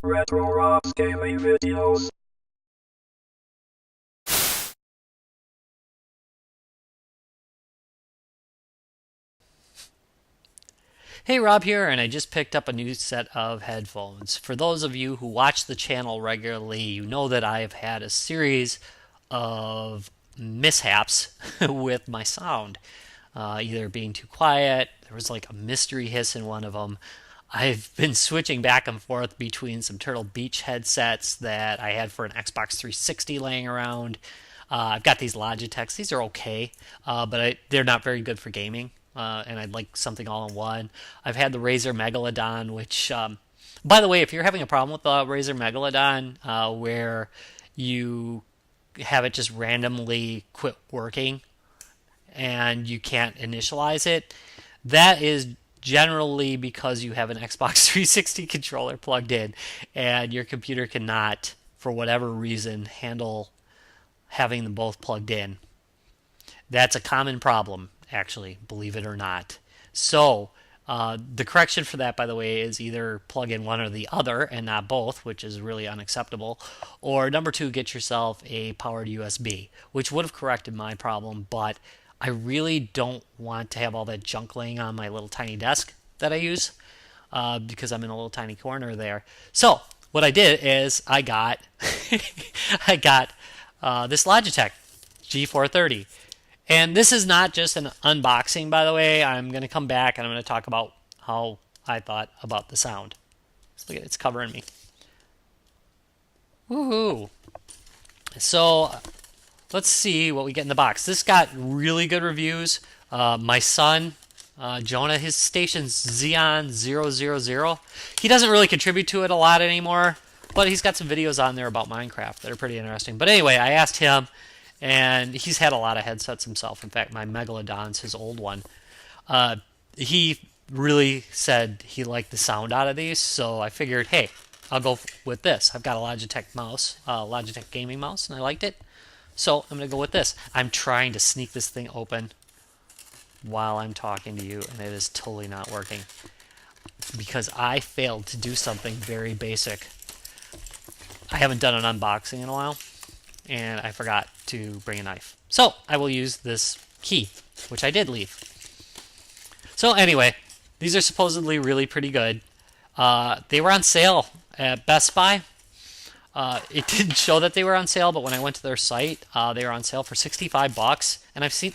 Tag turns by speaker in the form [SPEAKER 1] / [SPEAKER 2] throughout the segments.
[SPEAKER 1] Retro Rob's gaming videos.
[SPEAKER 2] Hey, Rob here, and I just picked up a new set of headphones. For those of you who watch the channel regularly, you know that I have had a series of mishaps with my sound. Either being too quiet, there was like a mystery hiss in one of them. I've been switching back and forth between some Turtle Beach headsets that I had for an Xbox 360 laying around. I've got these Logitechs. These are okay, but they're not very good for gaming. And I'd like something all in one. I've had the Razer Megalodon, which, by the way, if you're having a problem with the Razer Megalodon, where you have it just randomly quit working and you can't initialize it, that is generally because you have an Xbox 360 controller plugged in and your computer cannot, for whatever reason, handle having them both plugged in. That's a common problem, actually, believe it or not. So, the correction for that, by the way, is either plug in one or the other and not both, which is really unacceptable. Or number two, get yourself a powered USB, which would have corrected my problem, but I really don't want to have all that junk laying on my little tiny desk that I use, because I'm in a little tiny corner there. So, what I did is I got I got this Logitech G430. And this is not just an unboxing, by the way. I'm going to come back and I'm going to talk about how I thought about the sound. Look at it, it's covering me. Woohoo! So, let's see what we get in the box. This got really good reviews. My son, Jonah, his station's Xeon000. He doesn't really contribute to it a lot anymore, but he's got some videos on there about Minecraft that are pretty interesting. But anyway, I asked him, and he's had a lot of headsets himself. In fact, my Megalodon's his old one. He really said he liked the sound out of these, so I figured, hey, I'll go with this. I've got a Logitech mouse, Logitech gaming mouse, and I liked it. So I'm going to go with this. I'm trying to sneak this thing open while I'm talking to you, and it is totally not working because I failed to do something very basic. I haven't done an unboxing in a while, and I forgot to bring a knife. So I will use this key, which I did leave. So anyway, these are supposedly really pretty good. They were on sale at Best Buy. It didn't show that they were on sale, but when I went to their site, they were on sale for $65, and I've seen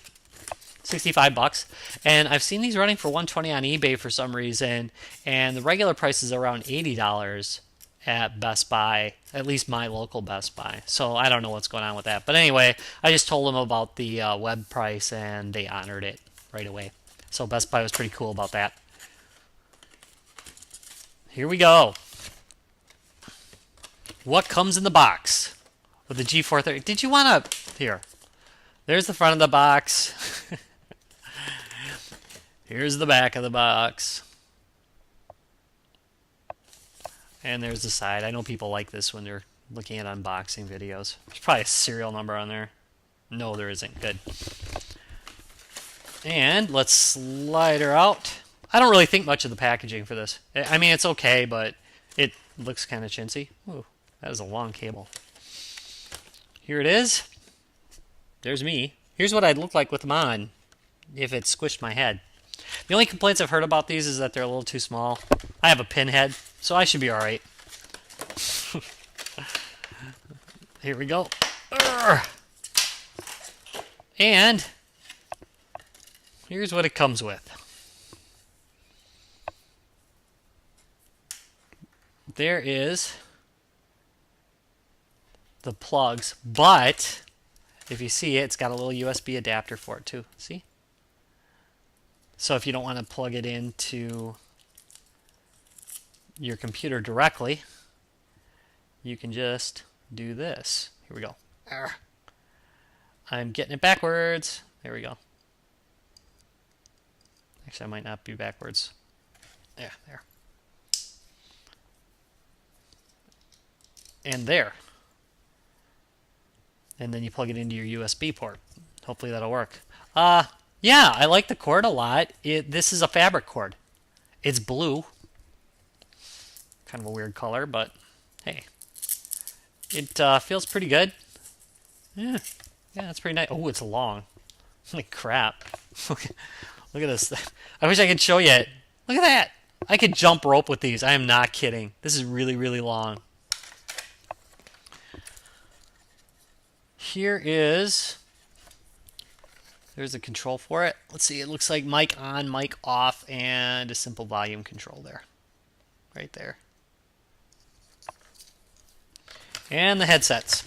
[SPEAKER 2] $65, and I've seen these running for $120 on eBay for some reason, and the regular price is around $80 at Best Buy, at least my local Best Buy. So I don't know what's going on with that. But anyway, I just told them about the web price, and they honored it right away. So Best Buy was pretty cool about that. Here we go. What comes in the box with the G430? Did you want to... Here. There's the front of the box. Here's the back of the box. And there's the side. I know people like this when they're looking at unboxing videos. There's probably a serial number on there. No, there isn't. Good. And let's slide her out. I don't really think much of the packaging for this. I mean, it's okay, but it looks kind of chintzy. Ooh, that is a long cable. Here it is. There's me. Here's what I'd look like with them on if it squished my head. The only complaints I've heard about these is that they're a little too small. I have a pinhead, so I should be alright. Here we go. Urgh. And here's what it comes with. There is the plugs, but if you see it, it's got a little USB adapter for it too. See? So if you don't want to plug it into your computer directly, you can just do this. Here we go. I'm getting it backwards. There we go. Actually, I might not be backwards. Yeah, there. And there. And then you plug it into your USB port. Hopefully that'll work. Yeah, I like the cord a lot. This is a fabric cord. It's blue. Kind of a weird color, but Hey, it feels pretty good. Yeah, yeah, that's pretty nice. Oh, it's long. Holy crap. Look at this. I wish I could show you it. Look at that. I could jump rope with these. I am not kidding. This is really, really long. Here is... There's a control for it. Let's see. It looks like mic on, mic off, and a simple volume control there. Right there. And the headsets.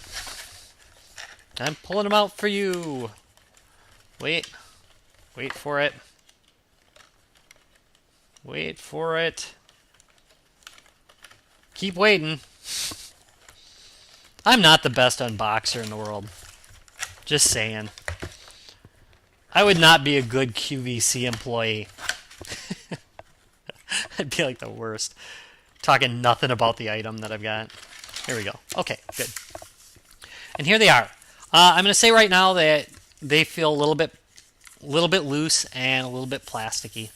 [SPEAKER 2] I'm pulling them out for you. Wait. Wait for it. Wait for it. Keep waiting. I'm not the best unboxer in the world. Just saying. I would not be a good QVC employee. I'd be like the worst. Talking nothing about the item that I've got. Here we go. Okay, good. And here they are. I'm going to say right now that they feel a little bit loose and a little bit plasticky.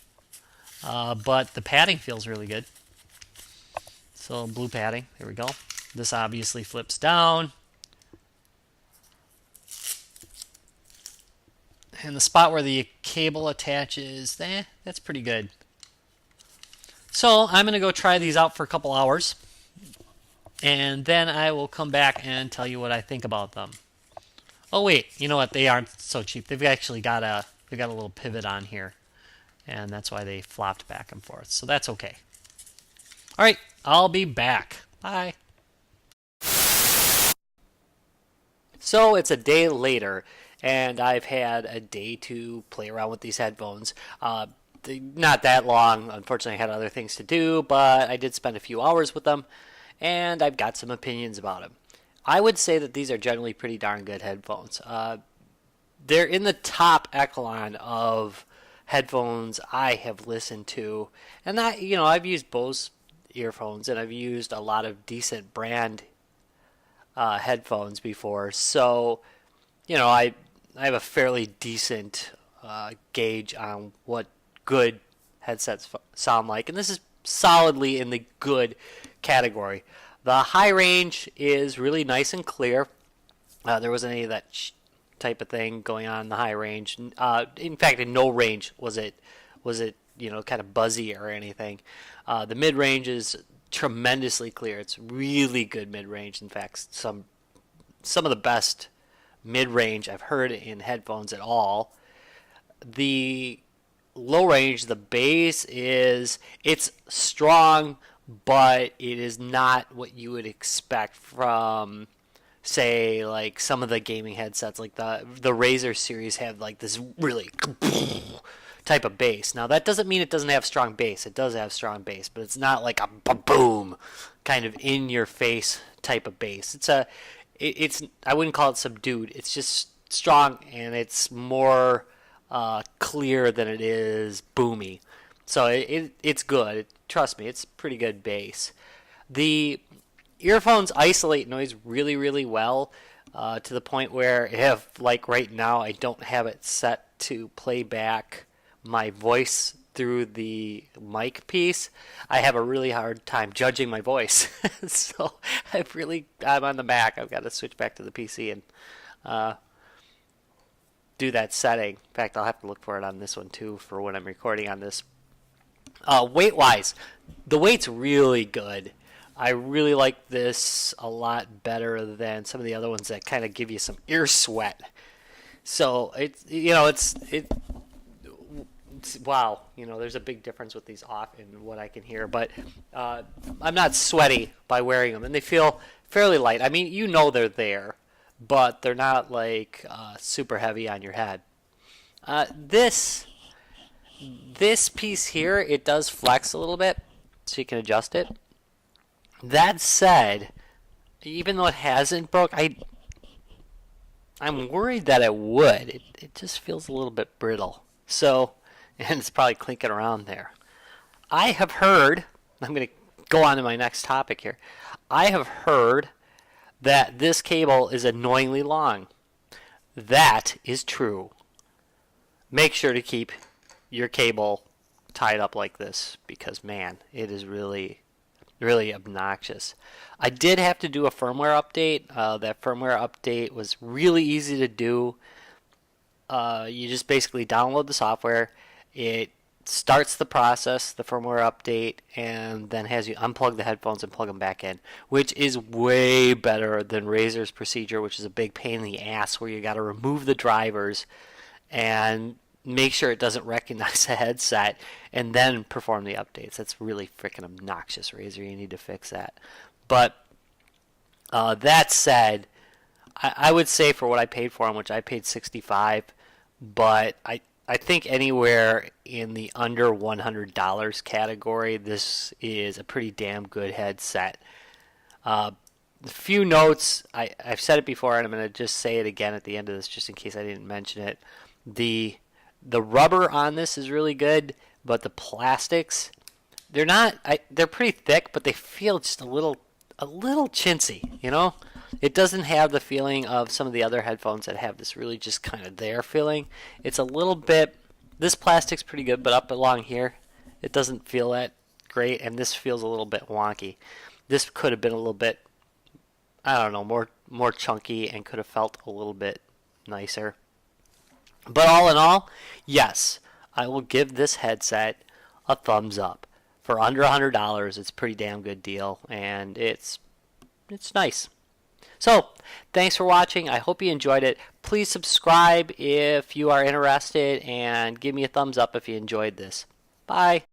[SPEAKER 2] But the padding feels really good. So blue padding. Here we go. This obviously flips down. And the spot where the cable attaches, that's pretty good. So I'm going to go try these out for a couple hours. And then I will come back and tell you what I think about them. Oh wait, you know what? They aren't so cheap. They've actually got a little pivot on here. And that's why they flopped back and forth. So that's okay. All right, I'll be back. Bye. So it's a day later, and I've had a day to play around with these headphones. Not that long. Unfortunately, I had other things to do, but I did spend a few hours with them, and I've got some opinions about them. I would say that these are generally pretty darn good headphones. They're in the top echelon of headphones I have listened to, and I've used Bose earphones, and I've used a lot of decent brand headphones before, so I have a fairly decent gauge on what good headsets sound like, and this is solidly in the good category. The high range is really nice and clear. There wasn't any of that type of thing going on in the high range. In fact, in no range was it kind of buzzy or anything. The mid range is tremendously clear. It's really good mid range. In fact, some of the best mid range I've heard in headphones at all. The low range, the bass it's strong, but it is not what you would expect from, say, like some of the gaming headsets, like the Razer series have like this really type of bass. Now that doesn't mean it doesn't have strong bass. It does have strong bass, but it's not like a boom kind of in your face type of bass. It's I wouldn't call it subdued. It's just strong, and it's more clear than it is boomy. So it's good. Trust me, it's pretty good bass. The earphones isolate noise really, really well, to the point where if, like right now, I don't have it set to play back my voice through the mic piece, I have a really hard time judging my voice. So I'm on the Mac. I've got to switch back to the PC and do that setting. In fact, I'll have to look for it on this one too for when I'm recording on this. Weight-wise, the weight's really good. I really like this a lot better than some of the other ones that kind of give you some ear sweat. So it's wow, there's a big difference with these off and what I can hear. But I'm not sweaty by wearing them, and they feel fairly light. I mean, they're there, but they're not like super heavy on your head. This piece here, it does flex a little bit, so you can adjust it. That said, even though it hasn't broke, I'm worried that it would. It just feels a little bit brittle. So, and it's probably clinking around there. I have heard, I'm going to go on to my next topic here. I have heard that this cable is annoyingly long. That is true. Make sure to keep your cable tied up like this, because man, it is really really obnoxious. I did have to do a firmware update. That firmware update was really easy to do. You just basically download the software. It starts the process, the firmware update, and then has you unplug the headphones and plug them back in, which is way better than Razer's procedure, which is a big pain in the ass where you got to remove the drivers and make sure it doesn't recognize the headset and then perform the updates. That's really freaking obnoxious, Razer. You need to fix that. But that said, I would say for what I paid for them, which I paid $65, but I think anywhere in the under $100 category, this is a pretty damn good headset. A few notes, I've said it before, and I'm going to just say it again at the end of this, just in case I didn't mention it. The rubber on this is really good, but the plastics, they're pretty thick, but they feel just a little chintzy, you know? It doesn't have the feeling of some of the other headphones that have this really just kind of there feeling. It's a little bit, this plastic's pretty good, but up along here, it doesn't feel that great, and this feels a little bit wonky. This could have been a little bit, I don't know, more chunky and could have felt a little bit nicer. But all in all, yes, I will give this headset a thumbs up. For under $100, it's a pretty damn good deal, and it's nice. So, thanks for watching. I hope you enjoyed it. Please subscribe if you are interested, and give me a thumbs up if you enjoyed this. Bye.